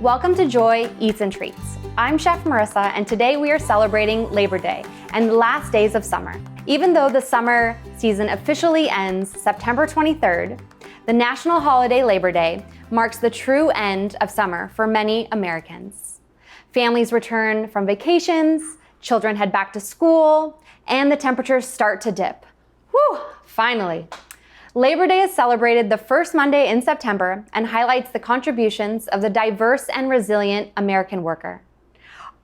Welcome to Joy Eats and Treats. I'm Chef Marissa, and today we are celebrating Labor Day and the last days of summer. Even though the summer season officially ends September 23rd, the national holiday Labor Day marks the true end of summer for many Americans. Families return from vacations, children head back to school, and the temperatures start to dip. Whew, finally. Labor Day is celebrated the first Monday in September and highlights the contributions of the diverse and resilient American worker.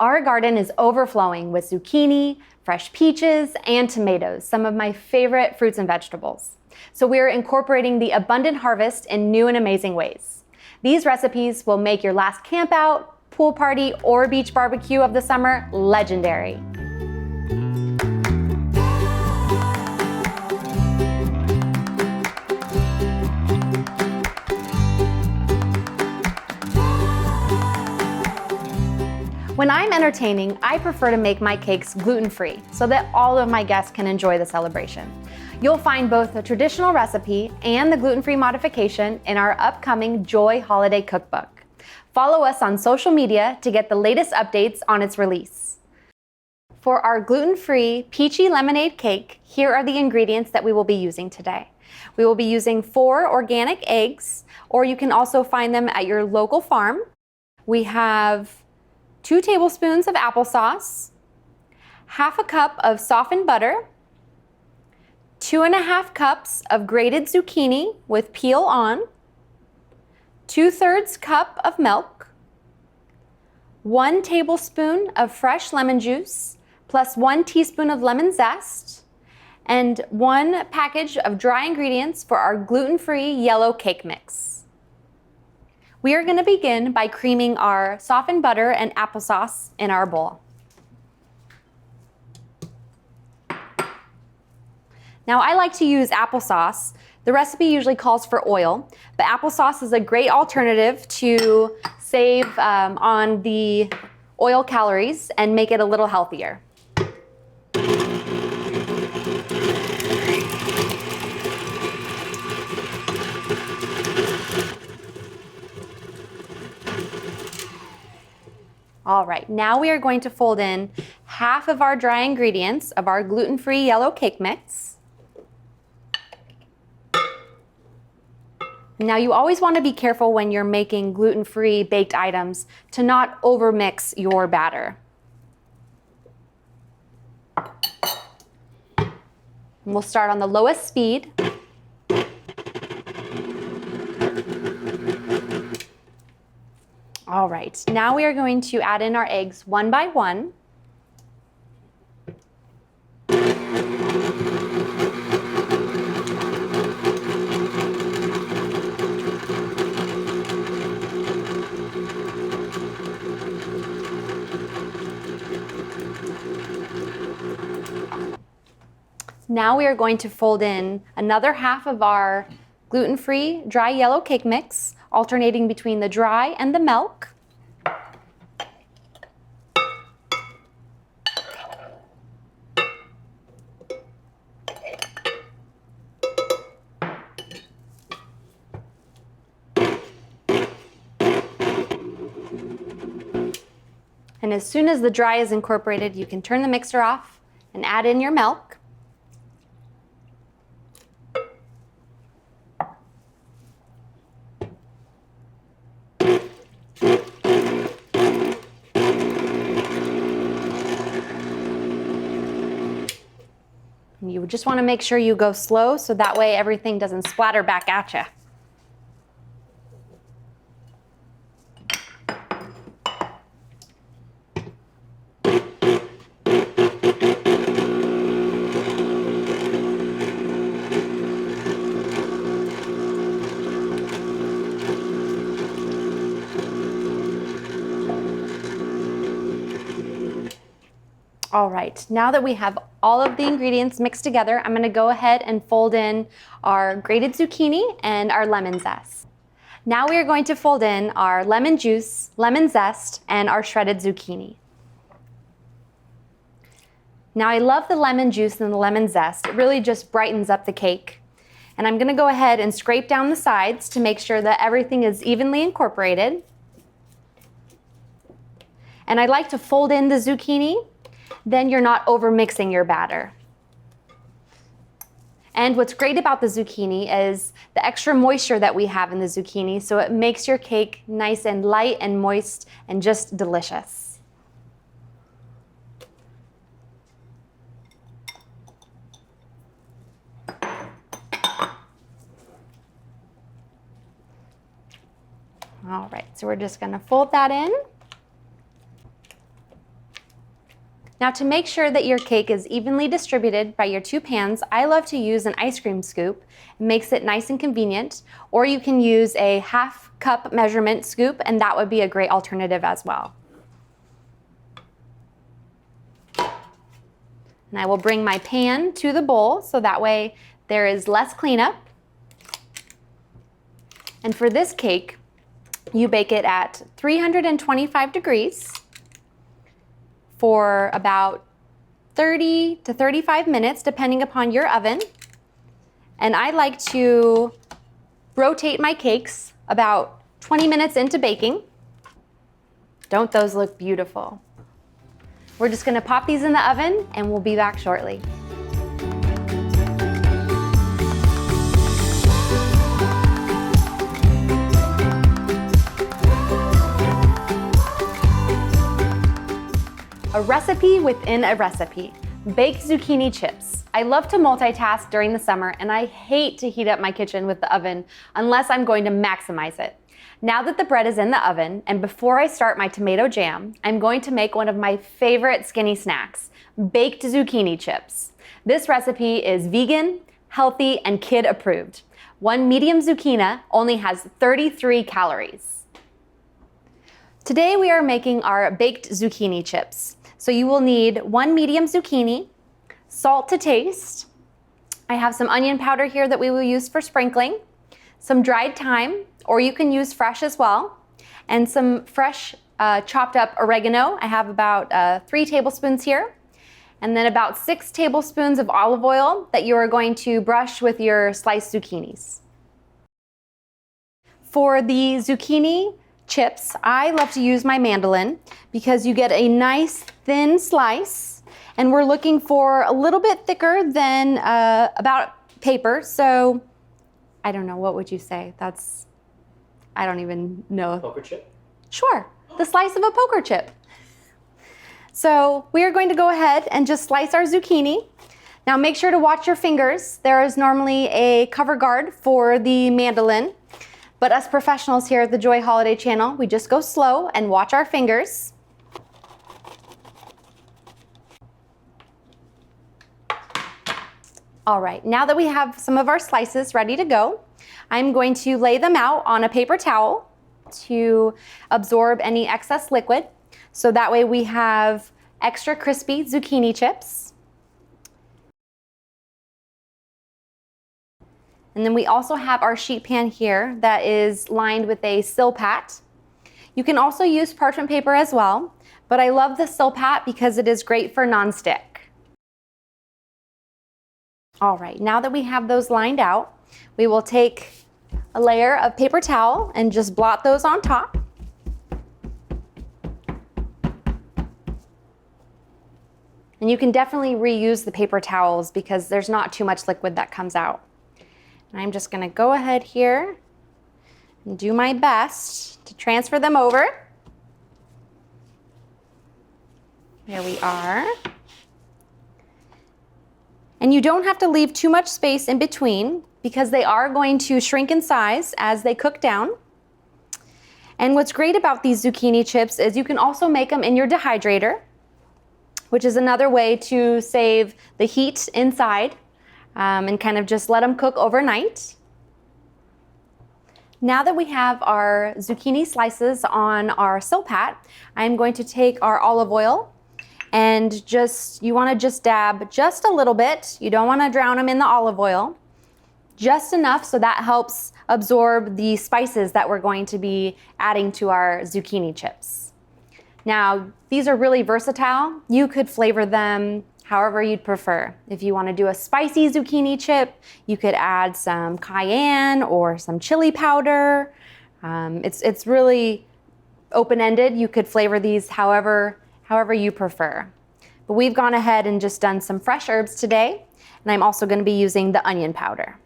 Our garden is overflowing with zucchini, fresh peaches, and tomatoes, some of my favorite fruits and vegetables. So we're incorporating the abundant harvest in new and amazing ways. These recipes will make your last camp out, pool party, or beach barbecue of the summer legendary. When I'm entertaining, I prefer to make my cakes gluten-free so that all of my guests can enjoy the celebration. You'll find both the traditional recipe and the gluten-free modification in our upcoming Joy Holiday Cookbook. Follow us on social media to get the latest updates on its release. For our gluten-free peachy lemonade cake, here are the ingredients that we will be using today. We will be using 4 organic eggs, or you can also find them at your local farm. We have 2 tablespoons of applesauce, half a cup of softened butter, 2½ cups of grated zucchini with peel on, 2/3 cup of milk, 1 tablespoon of fresh lemon juice, plus 1 teaspoon of lemon zest, and 1 package of dry ingredients for our gluten-free yellow cake mix. We are going to begin by creaming our softened butter and applesauce in our bowl. Now, I like to use applesauce. The recipe usually calls for oil, but applesauce is a great alternative to save on the oil calories and make it a little healthier. All right, now we are going to fold in half of our dry ingredients of our gluten-free yellow cake mix. Now, you always want to be careful when you're making gluten-free baked items to not overmix your batter. And we'll start on the lowest speed. All right, now we are going to add in our eggs one by one. Now we are going to fold in another half of our gluten-free dry yellow cake mix, alternating between the dry and the milk. And as soon as the dry is incorporated, you can turn the mixer off and add in your milk. You just want to make sure you go slow so that way everything doesn't splatter back at you. All right, now that we have all of the ingredients mixed together, I'm gonna go ahead and fold in our grated zucchini and our lemon zest. Now we are going to fold in our lemon juice, lemon zest, and our shredded zucchini. Now I love the lemon juice and the lemon zest. It really just brightens up the cake. And I'm gonna go ahead and scrape down the sides to make sure that everything is evenly incorporated. And I like to fold in the zucchini, then you're not over mixing your batter. And what's great about the zucchini is the extra moisture that we have in the zucchini, so it makes your cake nice and light and moist and just delicious. All right, so we're just gonna fold that in. Now, to make sure that your cake is evenly distributed by your two pans, I love to use an ice cream scoop. It makes it nice and convenient. Or you can use a half-cup measurement scoop, and that would be a great alternative as well. And I will bring my pan to the bowl so that way there is less cleanup. And for this cake, you bake it at 325 degrees for about 30 to 35 minutes, depending upon your oven. And I like to rotate my cakes about 20 minutes into baking. Don't those look beautiful? We're just gonna pop these in the oven and we'll be back shortly. A recipe within a recipe. Baked zucchini chips. I love to multitask during the summer and I hate to heat up my kitchen with the oven unless I'm going to maximize it. Now that the bread is in the oven and before I start my tomato jam, I'm going to make one of my favorite skinny snacks, baked zucchini chips. This recipe is vegan, healthy, and kid approved. One medium zucchini only has 33 calories. Today we are making our baked zucchini chips. So you will need one medium zucchini, salt to taste. I have some onion powder here that we will use for sprinkling, some dried thyme, or you can use fresh as well, and some fresh chopped up oregano. I have about 3 tablespoons here, and then about 6 tablespoons of olive oil that you are going to brush with your sliced zucchinis. For the zucchini chips, I love to use my mandolin because you get a nice thin slice, and we're looking for a little bit thicker than about paper. So I don't know, what would you say? I don't even know. Poker chip? Sure, the slice of a poker chip. So we are going to go ahead and just slice our zucchini. Now make sure to watch your fingers. There is normally a cover guard for the mandolin. But us professionals here at the Joy Holiday Channel, we just go slow and watch our fingers. All right, now that we have some of our slices ready to go, I'm going to lay them out on a paper towel to absorb any excess liquid. So that way we have extra crispy zucchini chips. And then we also have our sheet pan here that is lined with a Silpat. You can also use parchment paper as well, but I love the Silpat because it is great for nonstick. All right, now that we have those lined out, we will take a layer of paper towel and just blot those on top. And you can definitely reuse the paper towels because there's not too much liquid that comes out. And I'm just gonna go ahead here and do my best to transfer them over. There we are. And you don't have to leave too much space in between because they are going to shrink in size as they cook down. And what's great about these zucchini chips is you can also make them in your dehydrator, which is another way to save the heat inside. And kind of just let them cook overnight. Now that we have our zucchini slices on our Silpat, I'm going to take our olive oil and you want to just dab just a little bit. You don't want to drown them in the olive oil. Just enough so that helps absorb the spices that we're going to be adding to our zucchini chips. Now, these are really versatile. You could flavor them however you'd prefer. If you want to do a spicy zucchini chip, you could add some cayenne or some chili powder. It's really open-ended. You could flavor these however you prefer. But we've gone ahead and just done some fresh herbs today, and I'm also going to be using the onion powder.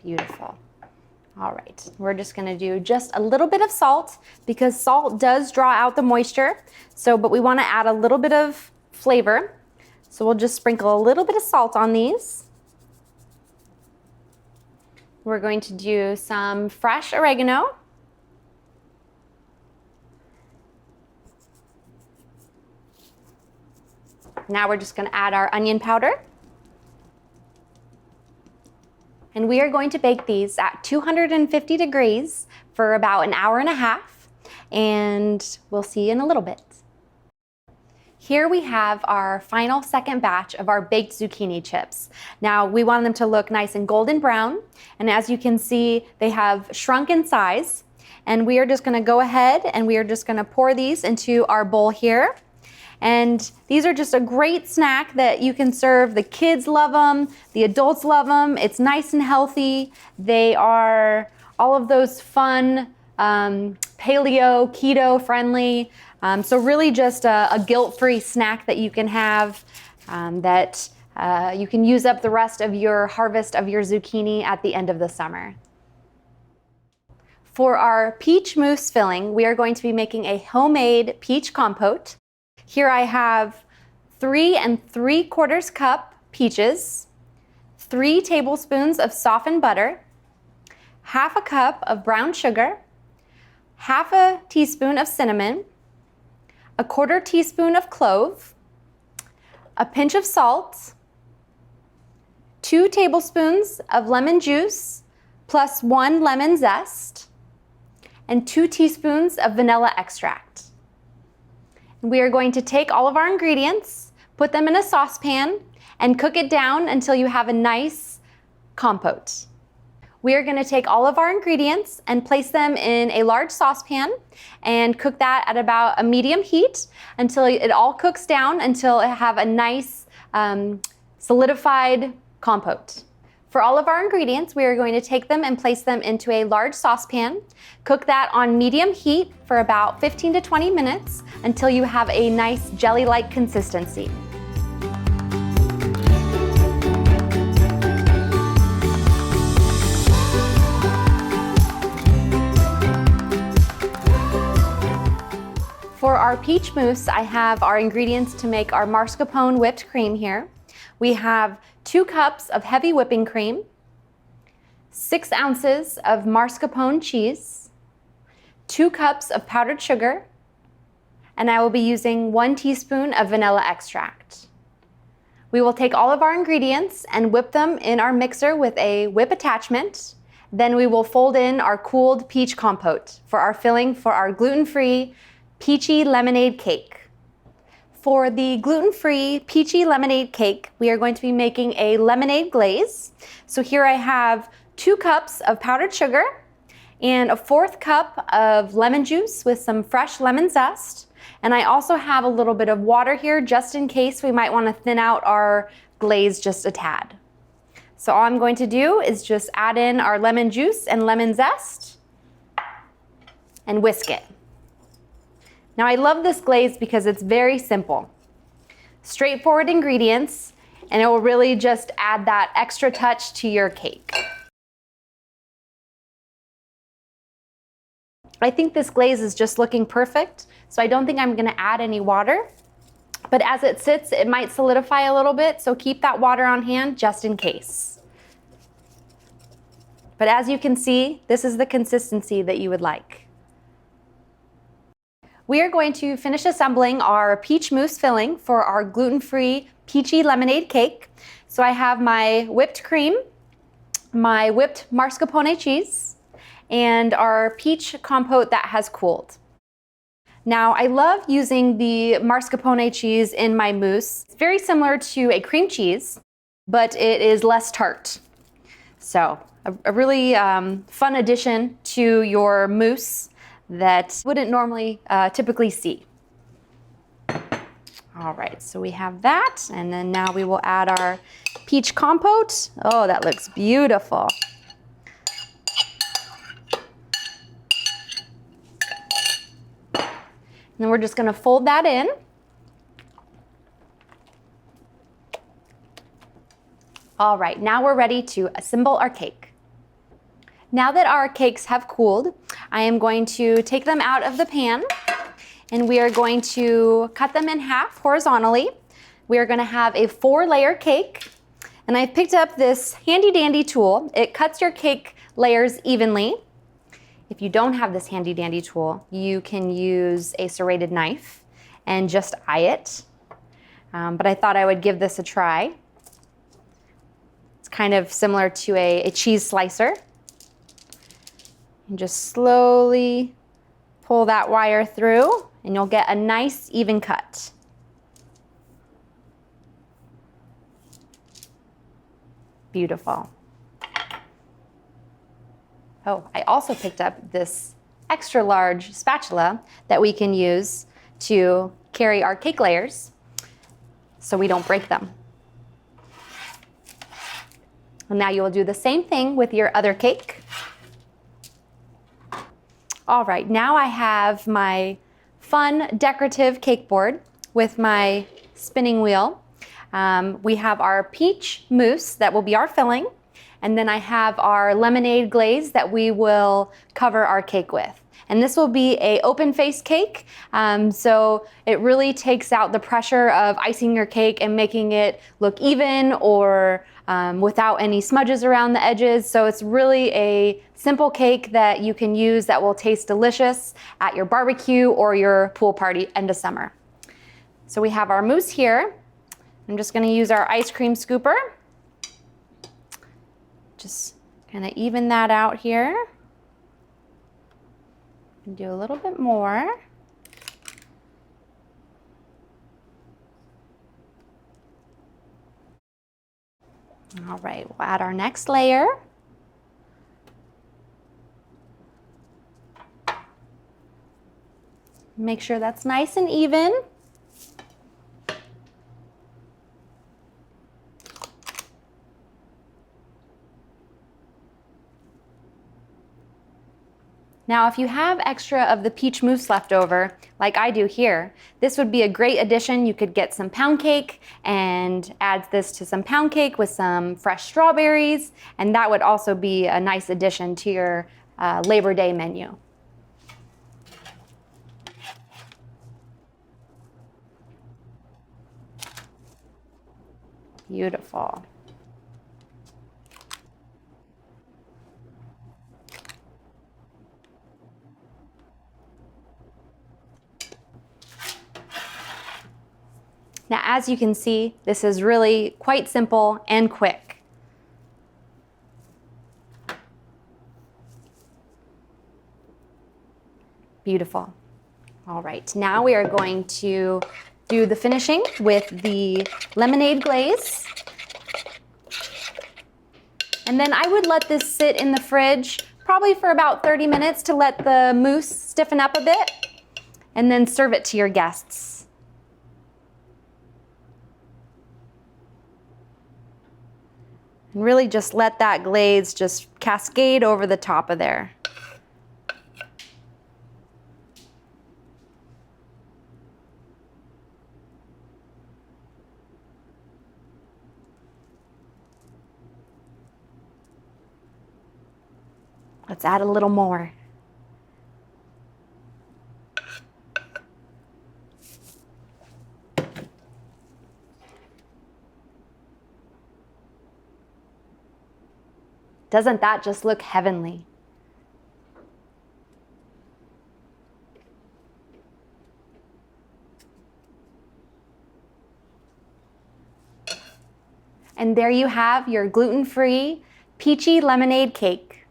Beautiful. All right, we're just going to do just a little bit of salt because salt does draw out the moisture. But we want to add a little bit of flavor. So we'll just sprinkle a little bit of salt on these. We're going to do some fresh oregano. Now we're just going to add our onion powder. And we are going to bake these at 250 degrees for about an hour and a half. And we'll see you in a little bit. Here we have our final second batch of our baked zucchini chips. Now we want them to look nice and golden brown. And as you can see, they have shrunk in size. And we are just going to go ahead and we are just going to pour these into our bowl here. And these are just a great snack that you can serve. The kids love them, the adults love them. It's nice and healthy. They are all of those fun, paleo, keto friendly. So really just a guilt-free snack that you can have that you can use up the rest of your harvest of your zucchini at the end of the summer. For our peach mousse filling, we are going to be making a homemade peach compote. Here I have 3 3/4 cup peaches, 3 tablespoons of softened butter, half a cup of brown sugar, half a teaspoon of cinnamon, a 1/4 teaspoon of clove, a pinch of salt, 2 tablespoons of lemon juice plus 1 lemon zest, and 2 teaspoons of vanilla extract. We are going to take all of our ingredients, put them in a saucepan, and cook it down until you have a nice compote. We are going to take all of our ingredients and place them in a large saucepan and cook that at about a medium heat until it all cooks down until it have a nice solidified compote. For all of our ingredients, we are going to take them and place them into a large saucepan. Cook that on medium heat for about 15 to 20 minutes until you have a nice jelly-like consistency. For our peach mousse, I have our ingredients to make our mascarpone whipped cream here. We have 2 cups of heavy whipping cream, 6 ounces of mascarpone cheese, 2 cups of powdered sugar, and I will be using 1 teaspoon of vanilla extract. We will take all of our ingredients and whip them in our mixer with a whip attachment. Then we will fold in our cooled peach compote for our filling for our gluten-free peachy lemonade cake. For the gluten-free peachy lemonade cake, we are going to be making a lemonade glaze. So here I have 2 cups of powdered sugar and a 1/4 cup of lemon juice with some fresh lemon zest. And I also have a little bit of water here just in case we might want to thin out our glaze just a tad. So all I'm going to do is just add in our lemon juice and lemon zest and whisk it. Now I love this glaze because it's very simple. Straightforward ingredients, and it will really just add that extra touch to your cake. I think this glaze is just looking perfect, so I don't think I'm gonna add any water. But as it sits, it might solidify a little bit, so keep that water on hand just in case. But as you can see, this is the consistency that you would like. We are going to finish assembling our peach mousse filling for our gluten-free peachy lemonade cake. So I have my whipped cream, my whipped mascarpone cheese, and our peach compote that has cooled. Now I love using the mascarpone cheese in my mousse. It's very similar to a cream cheese, but it is less tart. So a really fun addition to your mousse that wouldn't normally typically see. All right, so we have that, and then now we will add our peach compote. Oh, that looks beautiful. then we're just gonna fold that in. All right, now we're ready to assemble our cake. Now that our cakes have cooled, I am going to take them out of the pan and we are going to cut them in half horizontally. We are gonna have a 4-layer cake, and I've picked up this handy dandy tool. It cuts your cake layers evenly. If you don't have this handy dandy tool, you can use a serrated knife and just eye it. But I thought I would give this a try. It's kind of similar to a cheese slicer. And just slowly pull that wire through and you'll get a nice even cut. Beautiful. Oh, I also picked up this extra large spatula that we can use to carry our cake layers so we don't break them. And now you will do the same thing with your other cake. All right, now I have my fun decorative cake board with my spinning wheel. We have our peach mousse that will be our filling. And then I have our lemonade glaze that we will cover our cake with. And this will be an open face cake, so it really takes out the pressure of icing your cake and making it look even or without any smudges around the edges. So it's really a simple cake that you can use that will taste delicious at your barbecue or your pool party end of summer. So we have our mousse here. I'm just gonna use our ice cream scooper. Just kind of even that out here. And do a little bit more. All right, we'll add our next layer. Make sure that's nice and even. Now, if you have extra of the peach mousse left over, like I do here, this would be a great addition. You could get some pound cake and add this to some pound cake with some fresh strawberries, and that would also be a nice addition to your Labor Day menu. Beautiful. Now, as you can see, this is really quite simple and quick. Beautiful. All right, now we are going to do the finishing with the lemonade glaze. And then I would let this sit in the fridge probably for about 30 minutes to let the mousse stiffen up a bit, and then serve it to your guests. And really just let that glaze just cascade over the top of there. Let's add a little more. Doesn't that just look heavenly? And there you have your gluten-free peachy lemonade cake.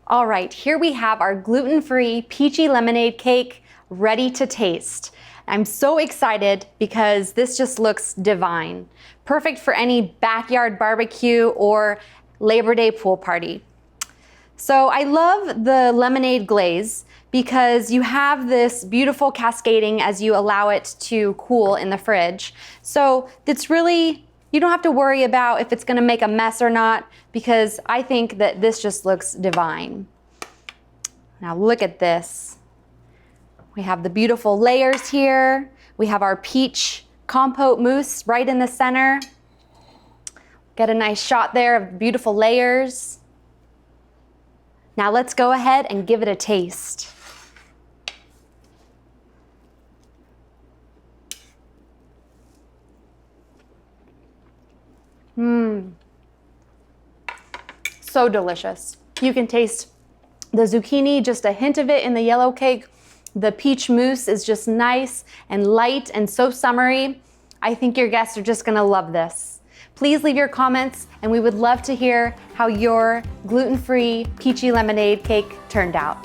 All right, here we have our gluten-free peachy lemonade cake ready to taste. I'm so excited because this just looks divine. Perfect for any backyard barbecue or Labor Day pool party. So I love the lemonade glaze because you have this beautiful cascading as you allow it to cool in the fridge. So it's really, you don't have to worry about if it's gonna make a mess or not, because I think that this just looks divine. Now look at this. We have the beautiful layers here. We have our peach compote mousse right in the center. Get a nice shot there of beautiful layers. Now let's go ahead and give it a taste. So delicious. You can taste the zucchini, just a hint of it in the yellow cake. The peach mousse is just nice and light and so summery. I think your guests are just gonna love this. Please leave your comments and we would love to hear how your gluten-free peachy lemonade cake turned out.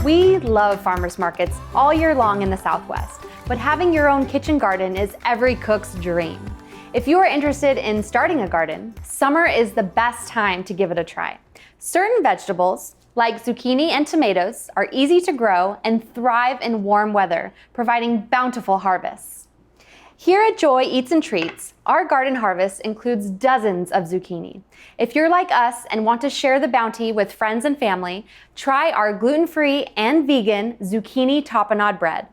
We love farmers markets all year long in the Southwest, but having your own kitchen garden is every cook's dream. If you are interested in starting a garden, summer is the best time to give it a try. Certain vegetables, like zucchini and tomatoes, are easy to grow and thrive in warm weather, providing bountiful harvests. Here at Joy Eats and Treats, our garden harvest includes dozens of zucchini. If you're like us and want to share the bounty with friends and family, try our gluten-free and vegan zucchini tapenade bread.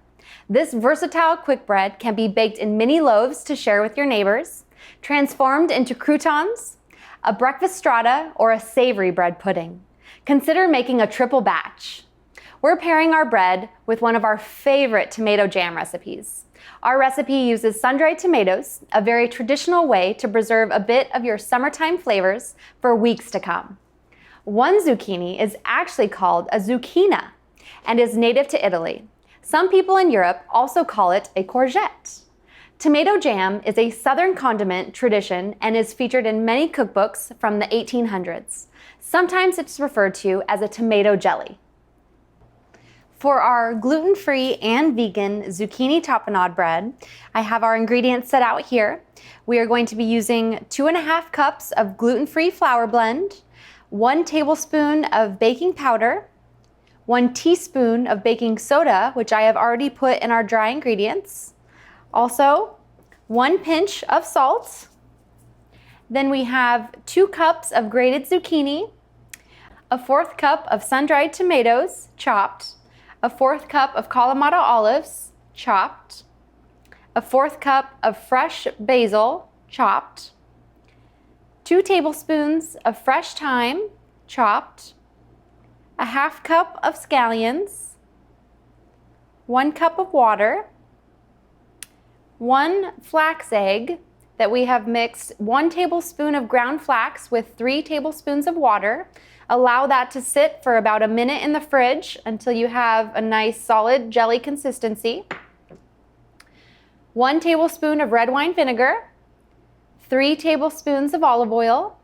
This versatile quick bread can be baked in mini loaves to share with your neighbors, transformed into croutons, a breakfast strata, or a savory bread pudding. Consider making a triple batch. We're pairing our bread with one of our favorite tomato jam recipes. Our recipe uses sun-dried tomatoes, a very traditional way to preserve a bit of your summertime flavors for weeks to come. One zucchini is actually called a zucchina and is native to Italy. Some people in Europe also call it a courgette. Tomato jam is a Southern condiment tradition and is featured in many cookbooks from the 1800s. Sometimes it's referred to as a tomato jelly. For our gluten-free and vegan zucchini tapenade bread, I have our ingredients set out here. We are going to be using 2.5 cups of gluten-free flour blend, 1 tablespoon of baking powder, 1 teaspoon of baking soda, which I have already put in our dry ingredients. Also, 1 pinch of salt. Then we have 2 cups of grated zucchini, a 1/4 cup of sun-dried tomatoes, chopped, a 1/4 cup of Kalamata olives, chopped, a 1/4 cup of fresh basil, chopped, 2 tablespoons of fresh thyme, chopped, a 1/2 cup of scallions, 1 cup of water, 1 flax egg that we have mixed 1 tablespoon of ground flax with 3 tablespoons of water. Allow that to sit for about a minute in the fridge until you have a nice solid jelly consistency. 1 tablespoon of red wine vinegar, 3 tablespoons of olive oil,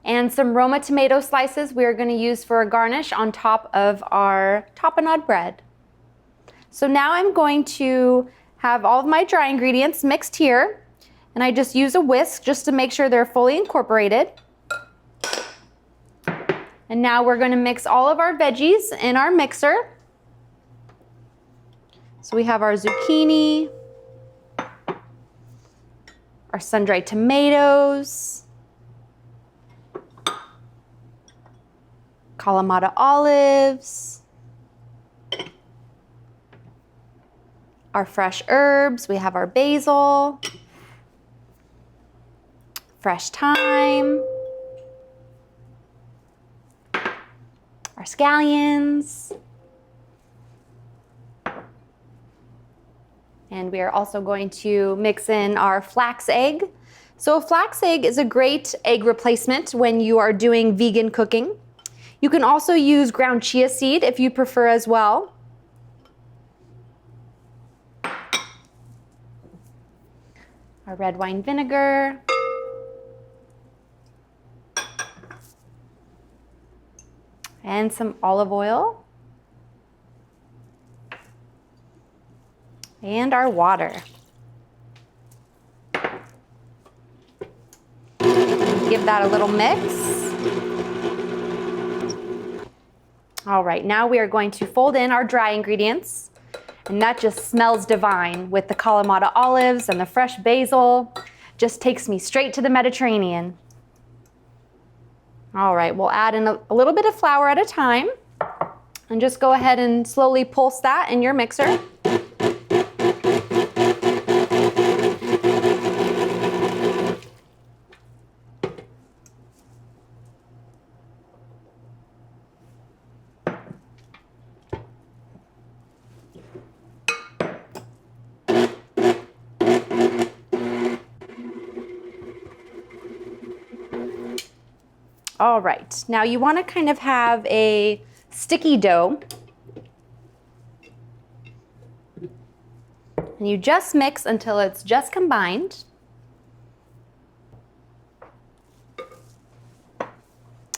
and some Roma tomato slices we are going to use for a garnish on top of our tapenade bread. So now I'm going to have all of my dry ingredients mixed here, and I just use a whisk just to make sure they're fully incorporated. And now we're going to mix all of our veggies in our mixer. So we have our zucchini, our sun-dried tomatoes, Kalamata olives, our fresh herbs. We have our basil, fresh thyme, our scallions, and we are also going to mix in our flax egg. So a flax egg is a great egg replacement when you are doing vegan cooking. You can also use ground chia seed if you prefer as well. Our red wine vinegar. And some olive oil. And our water. Give that a little mix. All right, now we are going to fold in our dry ingredients. And that just smells divine with the Kalamata olives and the fresh basil. Just takes me straight to the Mediterranean. All right, we'll add in a little bit of flour at a time and just go ahead and slowly pulse that in your mixer. All right, now you want to kind of have a sticky dough. And you just mix until it's just combined.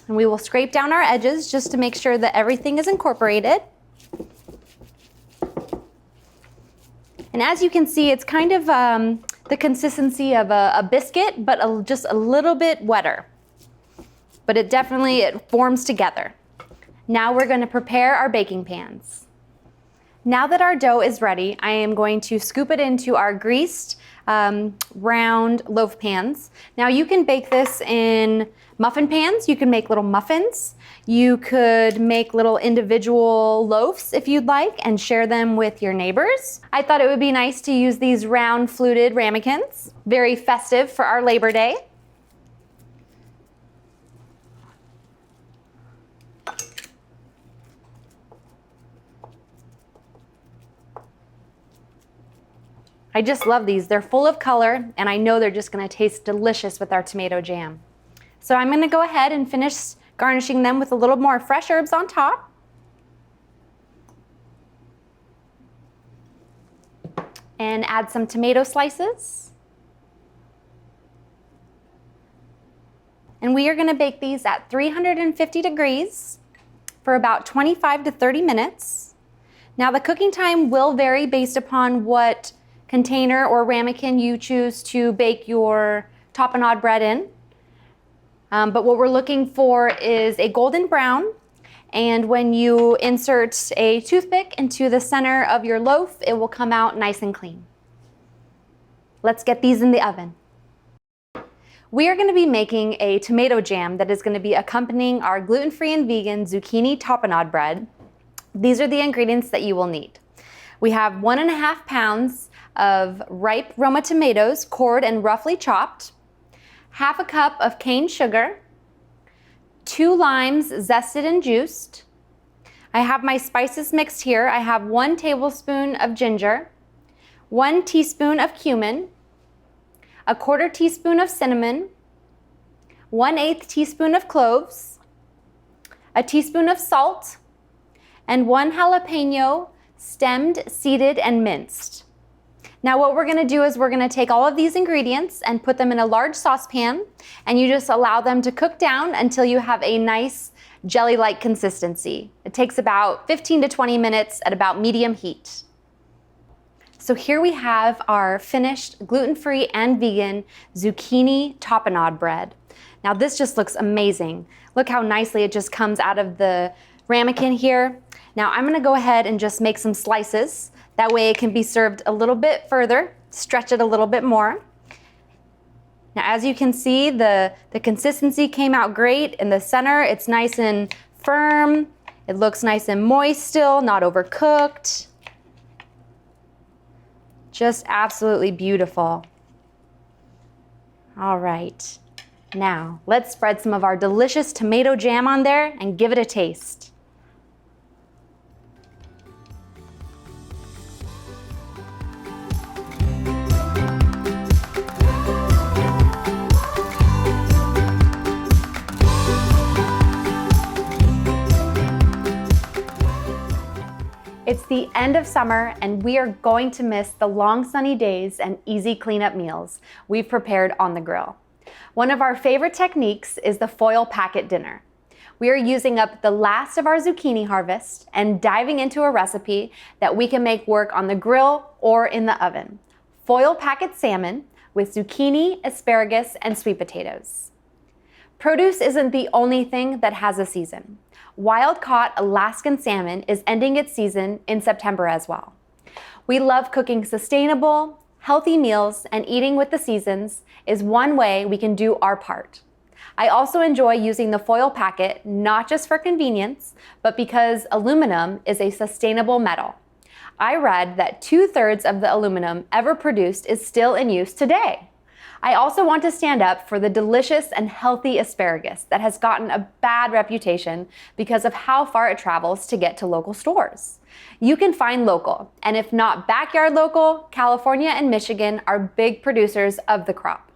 And we will scrape down our edges just to make sure that everything is incorporated. And as you can see, it's kind of the consistency of a biscuit, but just a little bit wetter. But it forms together. Now we're going to prepare our baking pans. Now that our dough is ready, I am going to scoop it into our greased round loaf pans. Now you can bake this in muffin pans. You can make little muffins. You could make little individual loaves if you'd like and share them with your neighbors. I thought it would be nice to use these round fluted ramekins. Very festive for our Labor Day. I just love these. They're full of color, and I know they're just gonna taste delicious with our tomato jam. So I'm gonna go ahead and finish garnishing them with a little more fresh herbs on top. And add some tomato slices. And we are gonna bake these at 350 degrees for about 25 to 30 minutes. Now the cooking time will vary based upon what container or ramekin you choose to bake your tapenade bread in. But what we're looking for is a golden brown. And when you insert a toothpick into the center of your loaf, it will come out nice and clean. Let's get these in the oven. We are going to be making a tomato jam that is going to be accompanying our gluten-free and vegan zucchini tapenade bread. These are the ingredients that you will need. We have 1.5 pounds of ripe Roma tomatoes, cored and roughly chopped, 1/2 cup of cane sugar, 2 limes zested and juiced. I have my spices mixed here. I have 1 tablespoon of ginger, 1 teaspoon of cumin, 1/4 teaspoon of cinnamon, 1/8 teaspoon of cloves, a teaspoon of salt, and 1 jalapeno stemmed, seeded, and minced. Now what we're gonna do is we're gonna take all of these ingredients and put them in a large saucepan, and you just allow them to cook down until you have a nice jelly-like consistency. It takes about 15 to 20 minutes at about medium heat. So here we have our finished gluten-free and vegan zucchini tapenade bread. Now this just looks amazing. Look how nicely it just comes out of the ramekin here. Now I'm gonna go ahead and just make some slices. That way it can be served a little bit further, stretch it a little bit more. Now as you can see, the consistency came out great in the center. It's nice and firm. It looks nice and moist still, not overcooked. Just absolutely beautiful. All right, now let's spread some of our delicious tomato jam on there and give it a taste. It's the end of summer and we are going to miss the long sunny days and easy cleanup meals we've prepared on the grill. One of our favorite techniques is the foil packet dinner. We are using up the last of our zucchini harvest and diving into a recipe that we can make work on the grill or in the oven. Foil packet salmon with zucchini, asparagus, and sweet potatoes. Produce isn't the only thing that has a season. Wild-caught Alaskan salmon is ending its season in September as well. We love cooking sustainable, healthy meals, and eating with the seasons is one way we can do our part. I also enjoy using the foil packet, not just for convenience, but because aluminum is a sustainable metal. I read that 2/3 of the aluminum ever produced is still in use today. I also want to stand up for the delicious and healthy asparagus that has gotten a bad reputation because of how far it travels to get to local stores. You can find local, and if not backyard local, California and Michigan are big producers of the crop.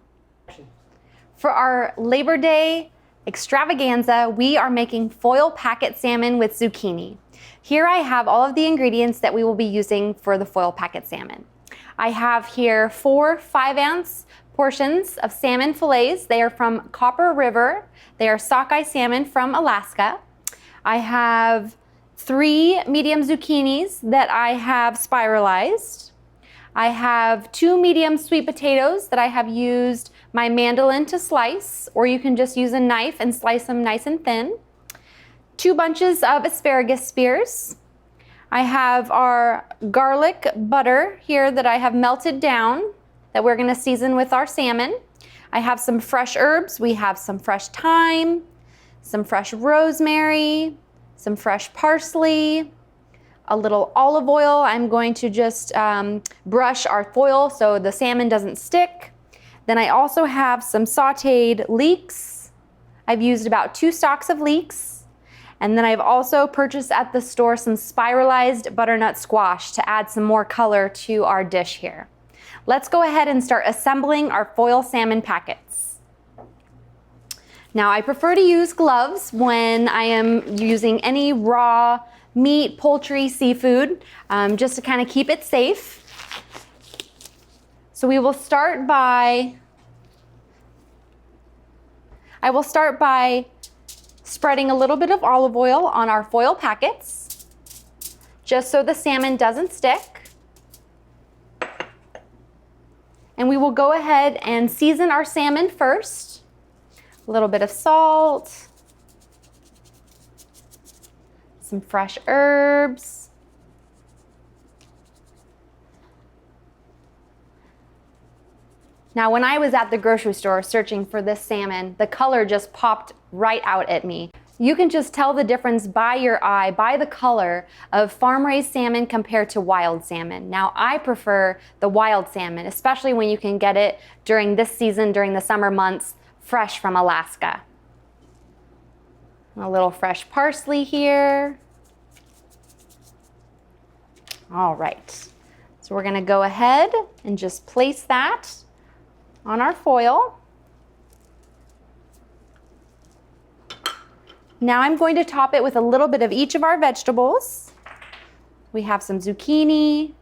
For our Labor Day extravaganza, we are making foil packet salmon with zucchini. Here I have all of the ingredients that we will be using for the foil packet salmon. I have here 4 5-ounce portions of salmon fillets. They are from Copper River. They are sockeye salmon from Alaska. I have 3 medium zucchinis that I have spiralized. I have 2 medium sweet potatoes that I have used my mandolin to slice, or you can just use a knife and slice them nice and thin. 2 bunches of asparagus spears. I have our garlic butter here that I have melted down that we're gonna season with our salmon. I have some fresh herbs. We have some fresh thyme, some fresh rosemary, some fresh parsley, a little olive oil. I'm going to just brush our foil so the salmon doesn't stick. Then I also have some sauteed leeks. I've used about 2 stalks of leeks. And then I've also purchased at the store some spiralized butternut squash to add some more color to our dish here. Let's go ahead and start assembling our foil salmon packets. Now, I prefer to use gloves when I am using any raw meat, poultry, seafood, just to kind of keep it safe. So I will start by spreading a little bit of olive oil on our foil packets, just so the salmon doesn't stick. And we will go ahead and season our salmon first. A little bit of salt, some fresh herbs. Now, when I was at the grocery store searching for this salmon, the color just popped right out at me. You can just tell the difference by your eye, by the color of farm-raised salmon compared to wild salmon. Now, I prefer the wild salmon, especially when you can get it during this season, during the summer months, fresh from Alaska. A little fresh parsley here. All right, so we're gonna go ahead and just place that on our foil. Now I'm going to top it with a little bit of each of our vegetables. We have some zucchini.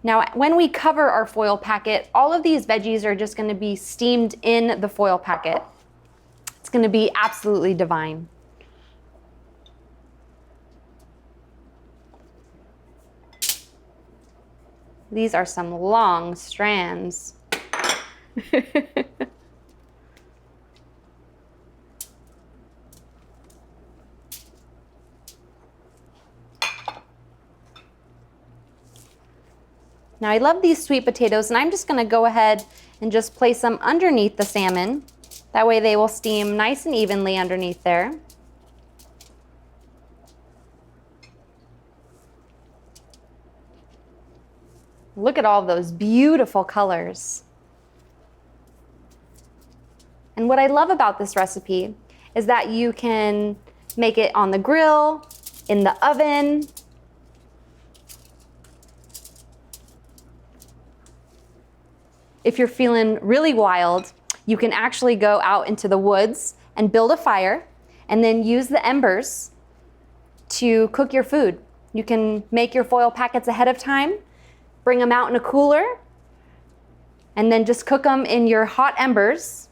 Now, when we cover our foil packet, all of these veggies are just going to be steamed in the foil packet. It's going to be absolutely divine. These are some long strands. Now, I love these sweet potatoes, and I'm just going to go ahead and just place them underneath the salmon. That way they will steam nice and evenly underneath there. Look at all those beautiful colors. And what I love about this recipe is that you can make it on the grill, in the oven. If you're feeling really wild, you can actually go out into the woods and build a fire and then use the embers to cook your food. You can make your foil packets ahead of time, bring them out in a cooler, and then just cook them in your hot embers.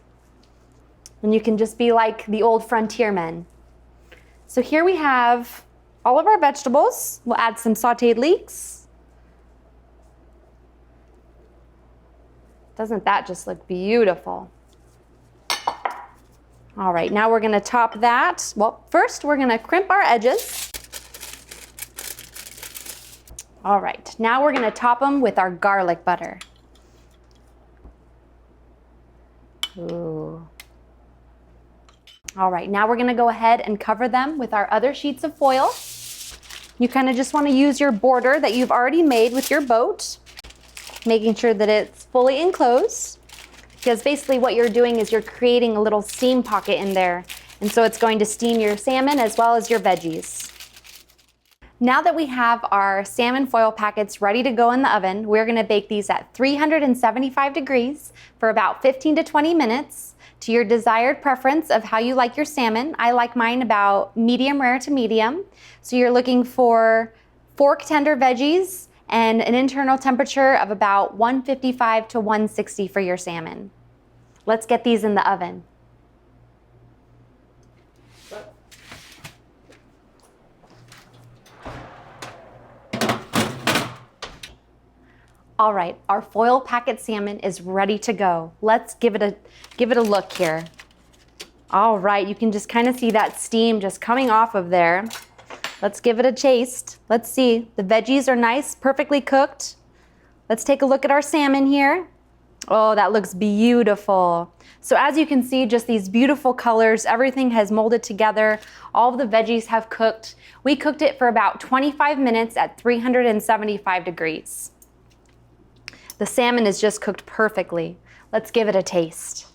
And you can just be like the old frontiermen. So here we have all of our vegetables. We'll add some sauteed leeks. Doesn't that just look beautiful? All right, now we're gonna top that. Well, first we're gonna crimp our edges. All right, now we're gonna top them with our garlic butter. Ooh. All right, now we're gonna go ahead and cover them with our other sheets of foil. You kind of just wanna use your border that you've already made with your boat, making sure that it's fully enclosed, because basically what you're doing is you're creating a little steam pocket in there, and so it's going to steam your salmon as well as your veggies. Now that we have our salmon foil packets ready to go in the oven, we're gonna bake these at 375 degrees for about 15 to 20 minutes to your desired preference of how you like your salmon. I like mine about medium rare to medium. So you're looking for fork tender veggies and an internal temperature of about 155 to 160 for your salmon. Let's get these in the oven. All right, our foil packet salmon is ready to go. Let's give it a look here. All right, you can just kind of see that steam just coming off of there. Let's give it a taste. Let's see, the veggies are nice, perfectly cooked. Let's take a look at our salmon here. Oh, that looks beautiful. So as you can see, just these beautiful colors, everything has molded together. All of the veggies have cooked. We cooked it for about 25 minutes at 375 degrees. The salmon is just cooked perfectly. Let's give it a taste.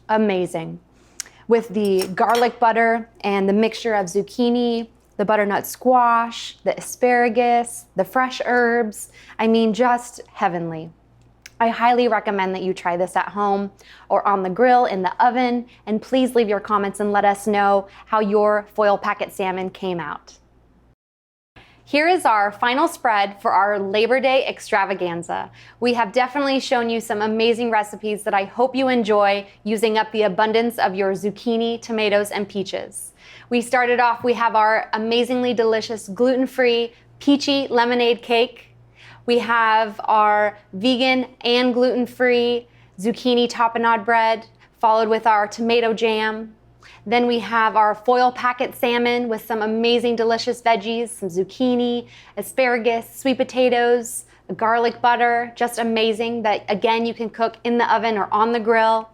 Amazing. With the garlic butter and the mixture of zucchini, the butternut squash, the asparagus, the fresh herbs, I mean, just heavenly. I highly recommend that you try this at home or on the grill, in the oven, and please leave your comments and let us know how your foil packet salmon came out. Here is our final spread for our Labor Day extravaganza. We have definitely shown you some amazing recipes that I hope you enjoy, using up the abundance of your zucchini, tomatoes, and peaches. We started off, we have our amazingly delicious gluten-free peachy lemonade cake. We have our vegan and gluten-free zucchini tapenade bread, followed with our tomato jam. Then we have our foil packet salmon with some amazing delicious veggies, some zucchini, asparagus, sweet potatoes, garlic butter, just amazing that again you can cook in the oven or on the grill.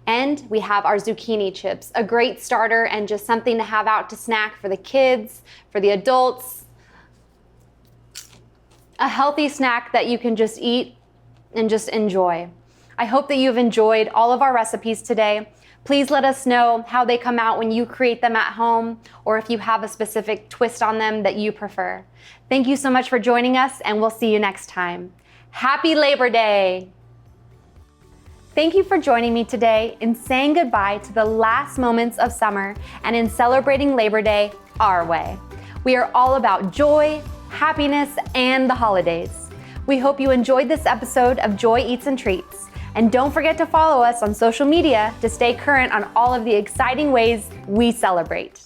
And we have our zucchini chips, a great starter and just something to have out to snack for the kids, for the adults. A healthy snack that you can just eat and just enjoy. I hope that you've enjoyed all of our recipes today. Please let us know how they come out when you create them at home, or if you have a specific twist on them that you prefer. Thank you so much for joining us, and we'll see you next time. Happy Labor Day! Thank you for joining me today in saying goodbye to the last moments of summer and in celebrating Labor Day our way. We are all about joy, happiness, and the holidays. We hope you enjoyed this episode of Joy Eats and Treats. And don't forget to follow us on social media to stay current on all of the exciting ways we celebrate.